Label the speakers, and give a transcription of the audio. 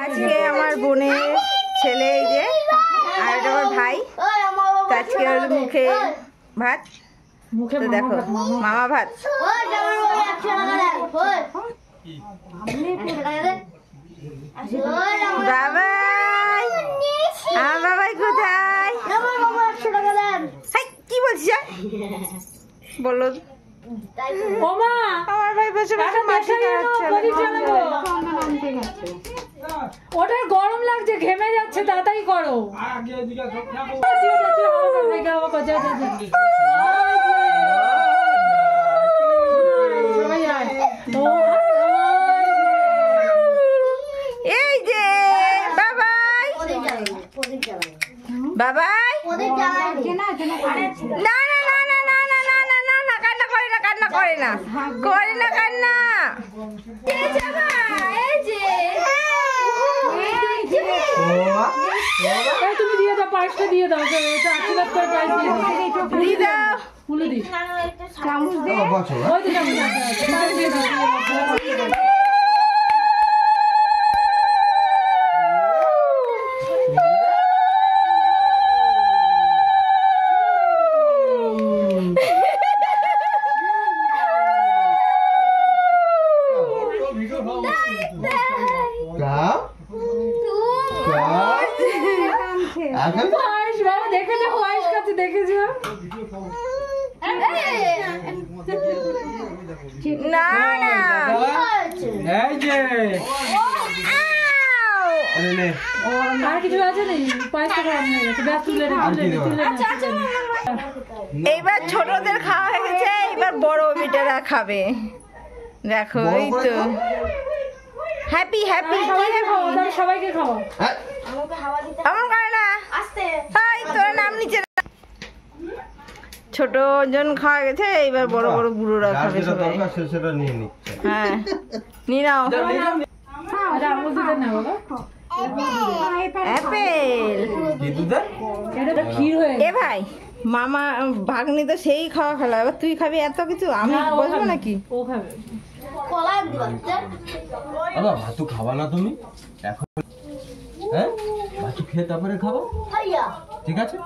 Speaker 1: আজকে আমার বোনের ছেলে এই যে আর এটা আমার ভাই, আজকে মুখে ভাত, মুখে দেখো মামা ভাত। বাবাই, আমার বাবাই কোথায়? কি বলছিস বললো? আমার ভাই বসে বসে মাটি কাটছে।
Speaker 2: ওটা গরম লাগছে, ঘেমে যাচ্ছে, তাড়াতাড়ি করো।
Speaker 1: এই যে বাবাই, বাবাই না না না না না না না না না না, কান্না করে না, কান্না করে না, করে না কান্না।
Speaker 2: তুমি দিয়ে দাও, পায়েসটা দিয়ে দাও, আশীর্বাদ করে পায়েস দিয়ে দাও, ফুলে দিস চামচ দিয়ে, ওই তো চামচ দিয়ে দাও।
Speaker 1: না না
Speaker 2: আর কিছু আছে নেই, পায়েসটা খারাপ হয়ে গেছে, ব্যাস তুলে
Speaker 1: এইবার ছোটদের খাওয়া হয়ে গেছে, এইবার বড় বেটারা খাবে। দেখো এই তো হ্যাপি হ্যাপি,
Speaker 2: সবাইকে খাওয়া।
Speaker 1: আমার করে না, তোর নাম নিচে। ছোট জন খাওয়া গেছে, এইবার বড় বড় বুড়োরা খাবে সবাই। হ্যাঁ নিয়ে নাও। এ ভাই মামা ভাগ্নি তো সেই খাওয়া খেলা, এবার তুই খাবি এত কিছু, আমি বলবো নাকি?
Speaker 2: ও খাবে
Speaker 3: ভাতু খাবা না তুমি এখন? হ্যাঁ ভাতু খেয়ে তারপরে খাবো, ঠিক আছে?